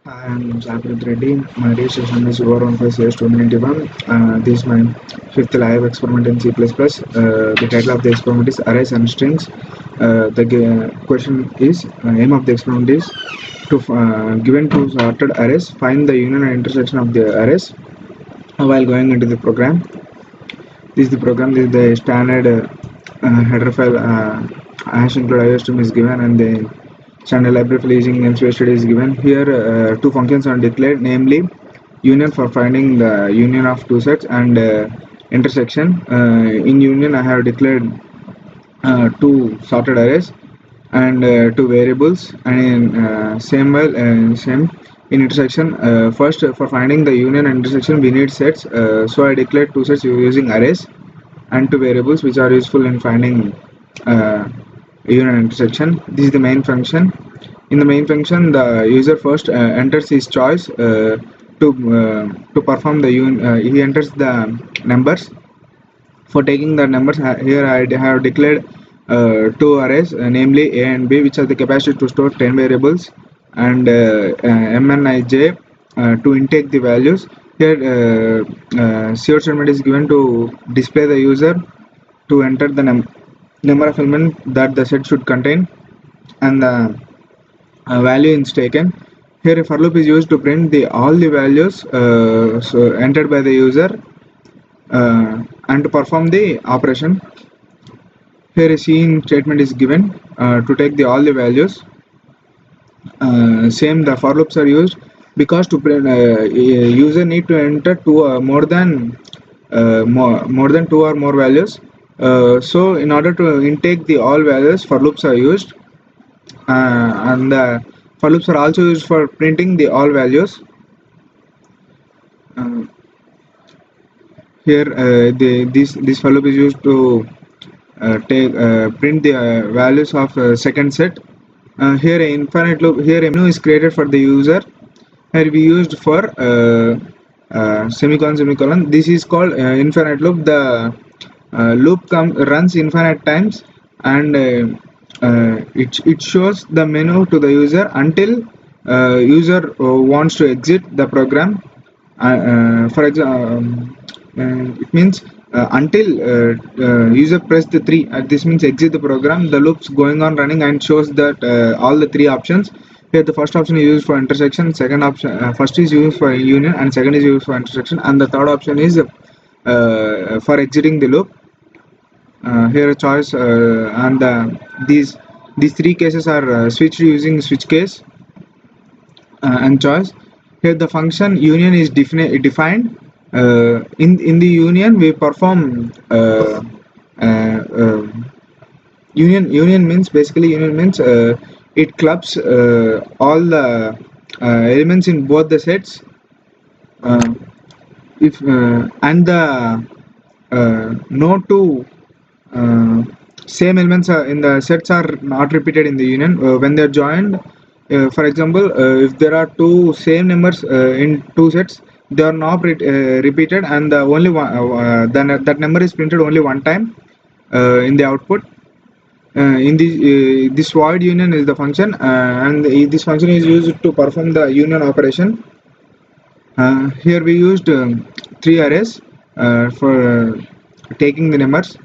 I'm Sabir Reddy. My registration is over 1 2091. This is my fifth live experiment in C++. The title of the experiment is Arrays and Strings. The question is aim of the experiment is to given two sorted arrays, find the union and intersection of the arrays while going into the program. This is the program. This is the standard header file. Hash include IOStream is given, and the standard library file using namespace is given. Here, two functions are declared, namely union for finding the union of two sets and intersection. In union, I have declared two sorted arrays and two variables, and in same in intersection. First, for finding the union and intersection, we need sets. So I declared two sets using arrays and two variables, which are useful in finding union and intersection. This is the main function. In the main function, the user first enters his choice to perform the union. He enters the numbers. For taking the numbers, here I have declared two arrays, namely A and B, which have the capacity to store 10 variables, and M and Ij to intake the values. Here, cout statement is given to display the user to enter the number of elements that the set should contain, and the value is taken. Here, a for loop is used to print all the values entered by the user and to perform the operation. Here a cin statement is given to take all the values. Same, the for loops are used because to print user need to enter more than two or more values. So in order to intake the all values, for loops are used, and the for loops are also used for printing the all values. Here this for loop is used to print the values of second set. Here a infinite loop, here a menu is created for the user. Here we used for semicolon. This is called infinite loop. The loop runs infinite times, and it shows the menu to the user until user wants to exit the program. For example, it means until user press the 3, this means exit the program. The loop's going on running and shows that all the three options. Here the first option is used for intersection, second option first is used for union, and second is used for intersection, and the third option is for exiting the loop. Here a choice, and these three cases are switched using switch case and choice. Here the function union is defined. In the union we perform union means it clubs all the elements in both the sets, if and the no two same elements in the sets are not repeated in the union when they are joined. For example, if there are two same numbers in two sets, they are not repeated, and the only one that number is printed only one time in the output. In this void union is the function, and this function is used to perform the union operation. Here we used three arrays for taking the numbers.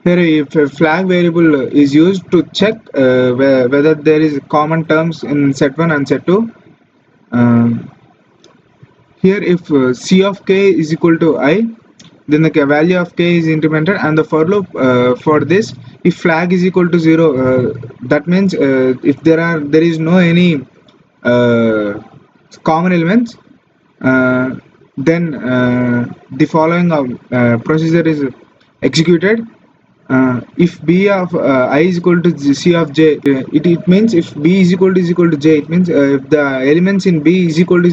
Here if a flag variable is used to check whether there is common terms in set 1 and set 2. Here if c of k is equal to I, then the value of k is incremented, and the for loop for this, if flag is equal to 0, that means if there is no any common elements, then the following procedure is executed. If b of I is equal to c of j, it means if b is equal to j, it means if the elements in b is equal to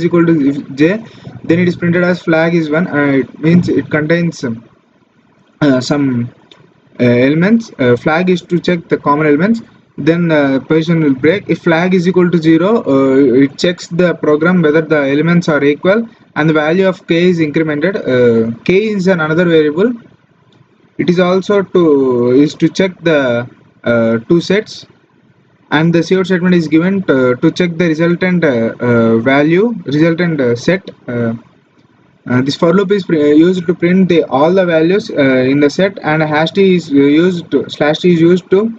j, then it is printed as flag is 1. It means it contains some elements. Flag is to check the common elements, then position will break. If flag is equal to 0, it checks the program whether the elements are equal, and the value of k is incremented. K is another variable. It is also to check the two sets. and the cout statement is given to check the resultant set. This for loop is used to print all the values in the set, and hash t is used to, slash t is used to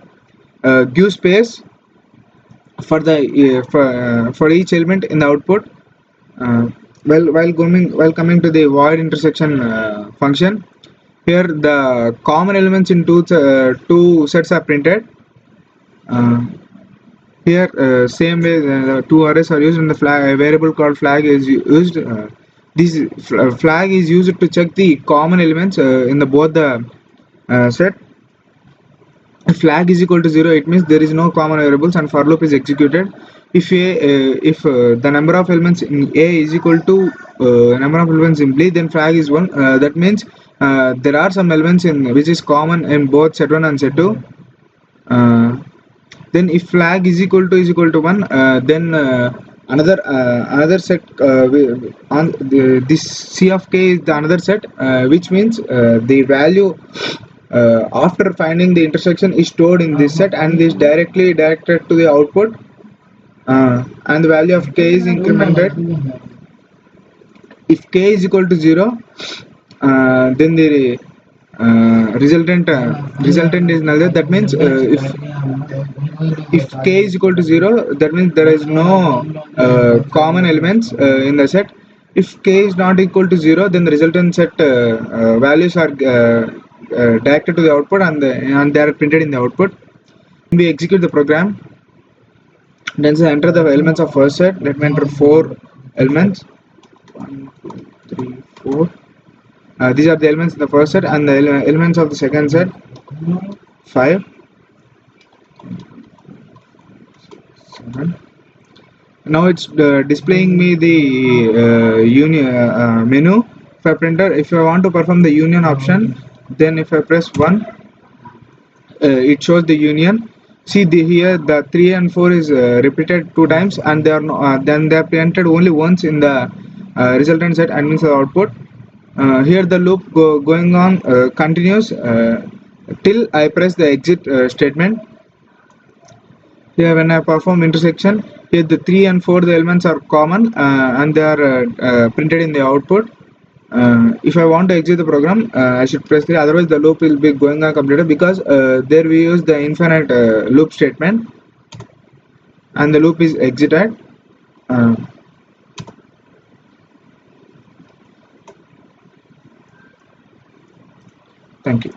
give space for the for each element in the output. While coming to the void intersection function, here the common elements in two sets are printed. Uh, Here, same way, two arrays are used, and the flag variable called flag is used. This flag is used to check the common elements in the both the set. If flag is equal to 0, it means there is no common variables, and for loop is executed. If the number of elements in A is equal to number of elements in B, then flag is 1. That means there are some elements in which is common in both set 1 and set 2. Then if flag is equal to 1, then another set on this C of k is the another set, which means the value after finding the intersection is stored in this set and is directly directed to the output, and the value of k is incremented. If k is equal to 0, then the resultant is null. That means if k is equal to 0, that means there is no common elements in the set. If k is not equal to 0, then the resultant set values are directed to the output, and they are printed in the output. We execute the program. Then say enter the elements of first set. Let me enter 4 elements. 1, 2, 3, 4. These are the elements in the first set, and the elements of the second set 5, 7. Now it's displaying me the union menu for printer. If I want to perform the union option, then if I press 1, it shows the union. See here the 3 and 4 is repeated 2 times, and they are then they are printed only once in the resultant set and means the output. Here the loop going on continues till I press the exit statement. Here when I perform intersection, here the 3 and 4 the elements are common, and they are printed in the output. If I want to exit the program, I should press 3, otherwise the loop will be going on completed, because there we use the infinite loop statement and the loop is exited. Thank you.